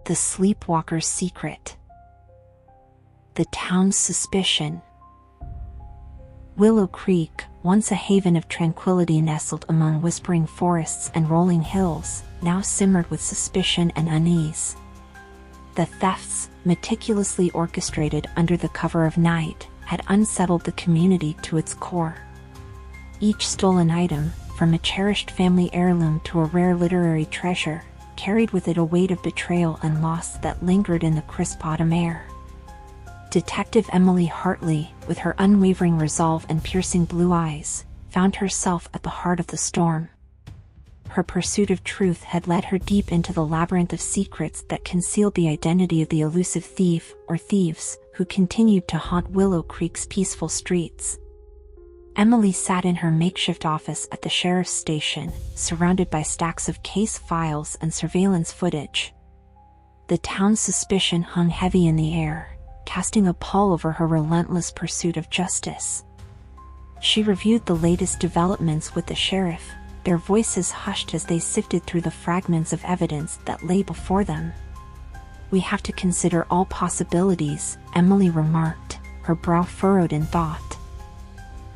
The Sleepwalker's Secret. The town's suspicion. Willow Creek, once a haven of tranquility nestled among whispering forests and rolling hills, now simmered with suspicion and unease. The thefts, meticulously orchestrated under the cover of night, had unsettled the community to its core. Each stolen item, from a cherished family heirloom to a rare literary treasure, carried with it a weight of betrayal and loss that lingered in the crisp autumn air. Detective Emily Hartley, with her unwavering resolve and piercing blue eyes, found herself at the heart of the storm. Her pursuit of truth had led her deep into the labyrinth of secrets that concealed the identity of the elusive thief, or thieves, who continued to haunt Willow Creek's peaceful streets. Emily sat in her makeshift office at the sheriff's station, surrounded by stacks of case files and surveillance footage. The town's suspicion hung heavy in the air, casting a pall over her relentless pursuit of justice. She reviewed the latest developments with the sheriff, their voices hushed as they sifted through the fragments of evidence that lay before them. "We have to consider all possibilities," Emily remarked, her brow furrowed in thought.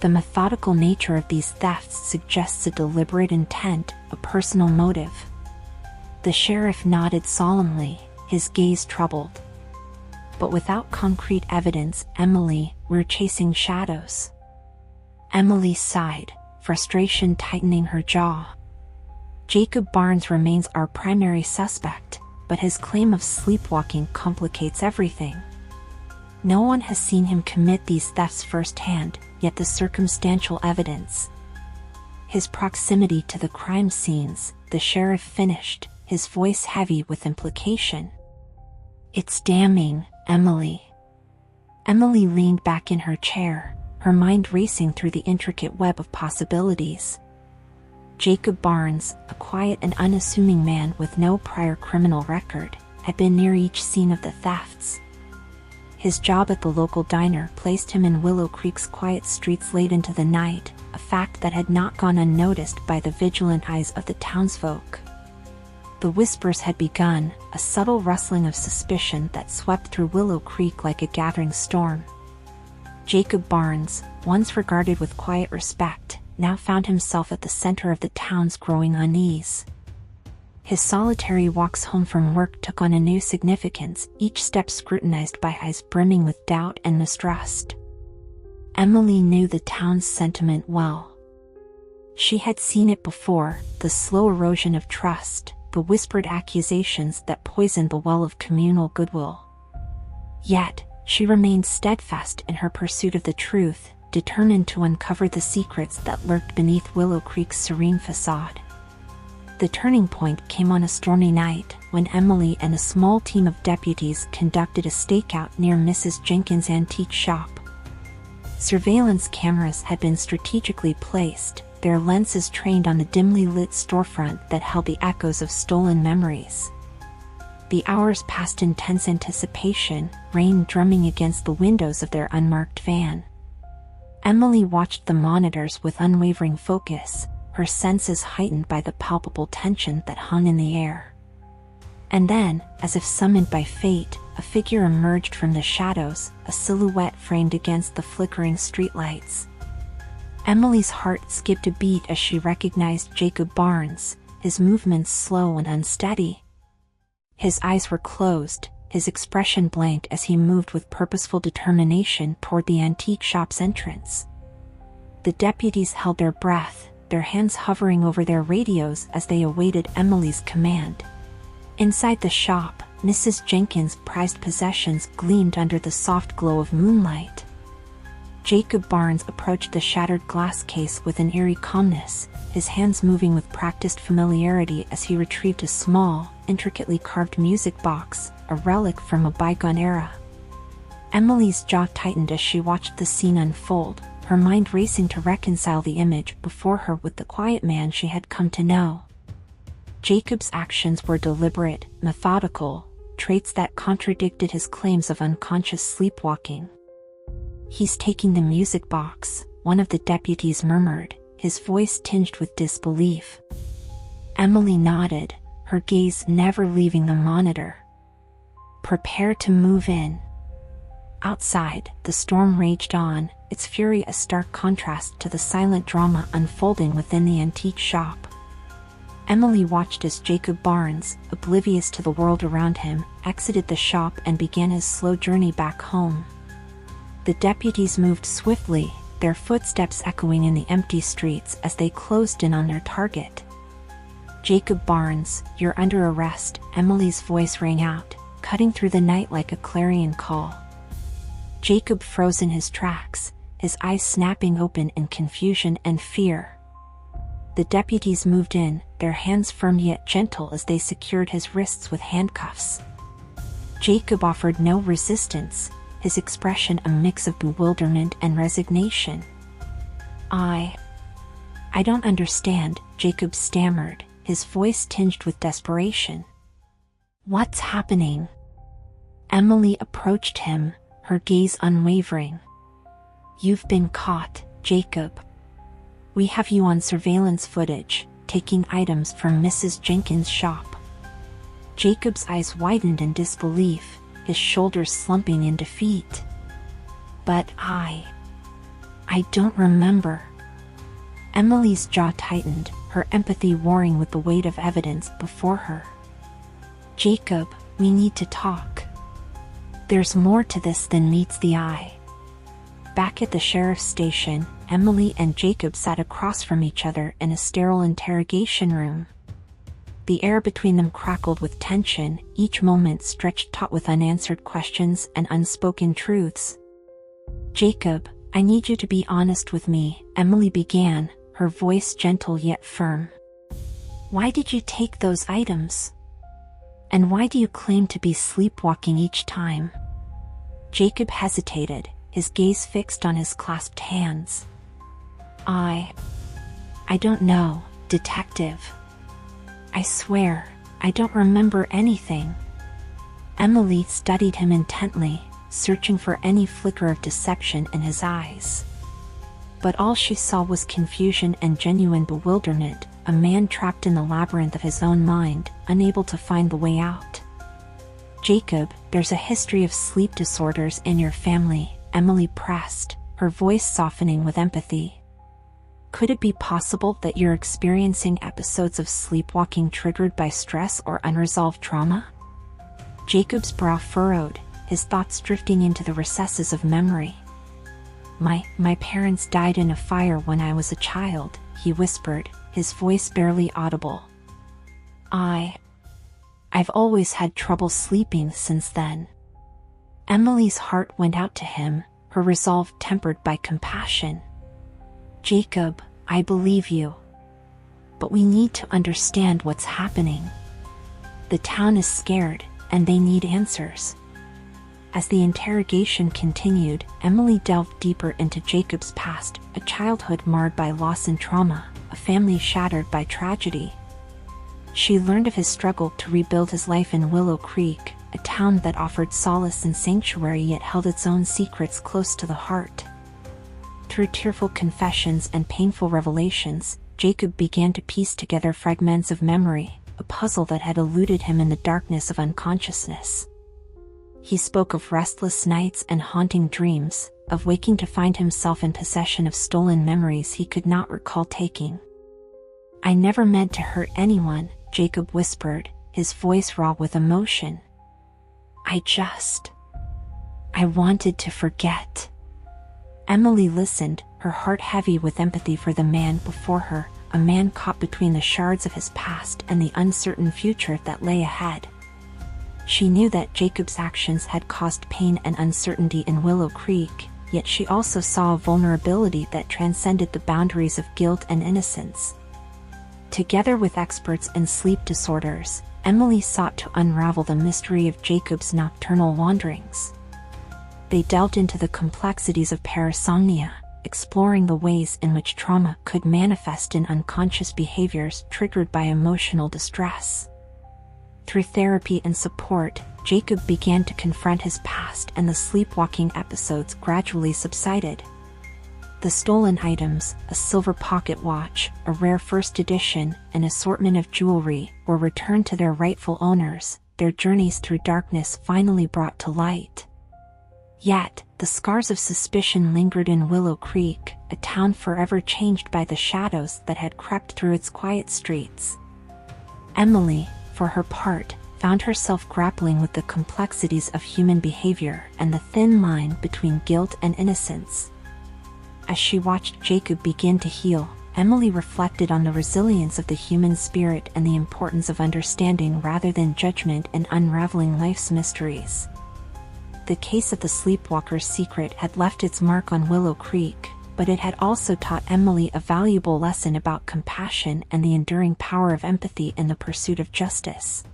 "The methodical nature of these thefts suggests a deliberate intent, a personal motive." The sheriff nodded solemnly, his gaze troubled. "But without concrete evidence, Emily, we're chasing shadows." Emily sighed, frustration tightening her jaw. "Jacob Barnes remains our primary suspect, but his claim of sleepwalking complicates everything. No one has seen him commit these thefts firsthand, yet the circumstantial evidence." "His proximity to the crime scenes," the sheriff finished, his voice heavy with implication. "It's damning, Emily." Emily leaned back in her chair, her mind racing through the intricate web of possibilities. Jacob Barnes, a quiet and unassuming man with no prior criminal record, had been near each scene of the thefts. His job at the local diner placed him in Willow Creek's quiet streets late into the night, a fact that had not gone unnoticed by the vigilant eyes of the townsfolk. The whispers had begun, a subtle rustling of suspicion that swept through Willow Creek like a gathering storm. Jacob Barnes, once regarded with quiet respect, now found himself at the center of the town's growing unease. His solitary walks home from work took on a new significance, each step scrutinized by eyes brimming with doubt and mistrust. Emily knew the town's sentiment well. She had seen it before, the slow erosion of trust, the whispered accusations that poisoned the well of communal goodwill. Yet, she remained steadfast in her pursuit of the truth, determined to uncover the secrets that lurked beneath Willow Creek's serene facade. The turning point came on a stormy night, when Emily and a small team of deputies conducted a stakeout near Mrs. Jenkins' antique shop. Surveillance cameras had been strategically placed, their lenses trained on the dimly lit storefront that held the echoes of stolen memories. The hours passed in tense anticipation, rain drumming against the windows of their unmarked van. Emily watched the monitors with unwavering focus, her senses heightened by the palpable tension that hung in the air. And then, as if summoned by fate, a figure emerged from the shadows, a silhouette framed against the flickering streetlights. Emily's heart skipped a beat as she recognized Jacob Barnes, his movements slow and unsteady. His eyes were closed, his expression blank as he moved with purposeful determination toward the antique shop's entrance. The deputies held their breath, their hands hovering over their radios as they awaited Emily's command. Inside the shop, Mrs. Jenkins' prized possessions gleamed under the soft glow of moonlight. Jacob Barnes approached the shattered glass case with an eerie calmness, his hands moving with practiced familiarity as he retrieved a small, intricately carved music box, a relic from a bygone era. Emily's jaw tightened as she watched the scene unfold, her mind racing to reconcile the image before her with the quiet man she had come to know. Jacob's actions were deliberate, methodical, traits that contradicted his claims of unconscious sleepwalking. "He's taking the music box," one of the deputies murmured, his voice tinged with disbelief. Emily nodded, her gaze never leaving the monitor. Prepare to move in. Outside, the storm raged on, its fury a stark contrast to the silent drama unfolding within the antique shop. Emily watched as Jacob Barnes, oblivious to the world around him, exited the shop and began his slow journey back home. The deputies moved swiftly, their footsteps echoing in the empty streets as they closed in on their target. "Jacob Barnes, you're under arrest," Emily's voice rang out, cutting through the night like a clarion call. Jacob froze in his tracks, his eyes snapping open in confusion and fear. The deputies moved in, their hands firm yet gentle as they secured his wrists with handcuffs. Jacob offered no resistance, his expression a mix of bewilderment and resignation. I don't understand," Jacob stammered, his voice tinged with desperation. "What's happening?" Emily approached him, her gaze unwavering. "You've been caught, Jacob. We have you on surveillance footage, taking items from Mrs. Jenkins' shop." Jacob's eyes widened in disbelief, his shoulders slumping in defeat. "But I don't remember." Emily's jaw tightened, her empathy warring with the weight of evidence before her. "Jacob, we need to talk. There's more to this than meets the eye." Back at the sheriff's station, Emily and Jacob sat across from each other in a sterile interrogation room. The air between them crackled with tension, each moment stretched taut with unanswered questions and unspoken truths. "Jacob, I need you to be honest with me," Emily began, her voice gentle yet firm. "Why did you take those items? And why do you claim to be sleepwalking each time?" Jacob hesitated, his gaze fixed on his clasped hands. I don't know, detective. I swear, I don't remember anything." Emily studied him intently, searching for any flicker of deception in his eyes. But all she saw was confusion and genuine bewilderment, a man trapped in the labyrinth of his own mind, unable to find the way out. "Jacob, there's a history of sleep disorders in your family," Emily pressed, her voice softening with empathy. "Could it be possible that you're experiencing episodes of sleepwalking triggered by stress or unresolved trauma?" Jacob's brow furrowed, his thoughts drifting into the recesses of memory. My parents died in a fire when I was a child," he whispered, his voice barely audible. I've always had trouble sleeping since then." Emily's heart went out to him, her resolve tempered by compassion. "Jacob, I believe you. But we need to understand what's happening. The town is scared, and they need answers." As the interrogation continued, Emily delved deeper into Jacob's past, a childhood marred by loss and trauma, a family shattered by tragedy. She learned of his struggle to rebuild his life in Willow Creek, a town that offered solace and sanctuary yet held its own secrets close to the heart. Through tearful confessions and painful revelations, Jacob began to piece together fragments of memory, a puzzle that had eluded him in the darkness of unconsciousness. He spoke of restless nights and haunting dreams, of waking to find himself in possession of stolen memories he could not recall taking. "I never meant to hurt anyone," Jacob whispered, his voice raw with emotion. I wanted to forget." Emily listened, her heart heavy with empathy for the man before her, a man caught between the shards of his past and the uncertain future that lay ahead. She knew that Jacob's actions had caused pain and uncertainty in Willow Creek, yet she also saw a vulnerability that transcended the boundaries of guilt and innocence. Together with experts in sleep disorders, Emily sought to unravel the mystery of Jacob's nocturnal wanderings. They delved into the complexities of parasomnia, exploring the ways in which trauma could manifest in unconscious behaviors triggered by emotional distress. Through therapy and support, Jacob began to confront his past, and the sleepwalking episodes gradually subsided. The stolen items, a silver pocket watch, a rare first edition, an assortment of jewelry, were returned to their rightful owners, their journeys through darkness finally brought to light. Yet, the scars of suspicion lingered in Willow Creek, a town forever changed by the shadows that had crept through its quiet streets. Emily, for her part, found herself grappling with the complexities of human behavior and the thin line between guilt and innocence. As she watched Jacob begin to heal, Emily reflected on the resilience of the human spirit and the importance of understanding rather than judgment in unraveling life's mysteries. The case of the Sleepwalker's secret had left its mark on Willow Creek, but it had also taught Emily a valuable lesson about compassion and the enduring power of empathy in the pursuit of justice.